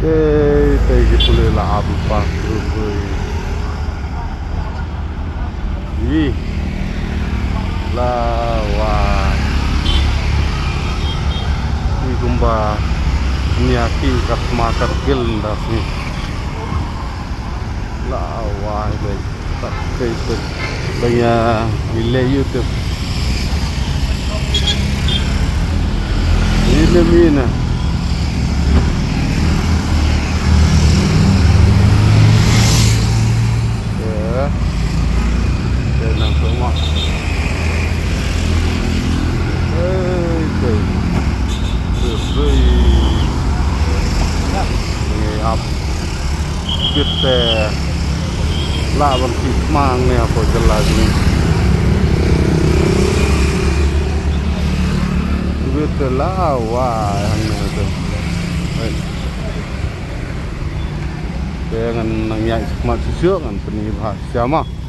Tay pulih lah apa terus. Ih, lawa. Ini gumba niaki kat makar gil dah ni. Lawa deh. Tak kait banyak wilayah YouTube. Ini mina. Semua. Ini up kita lawan mang ni apa jelas ni. Kita lawan yang tu. Dengan nang nyai semak susu kan penibah siapa?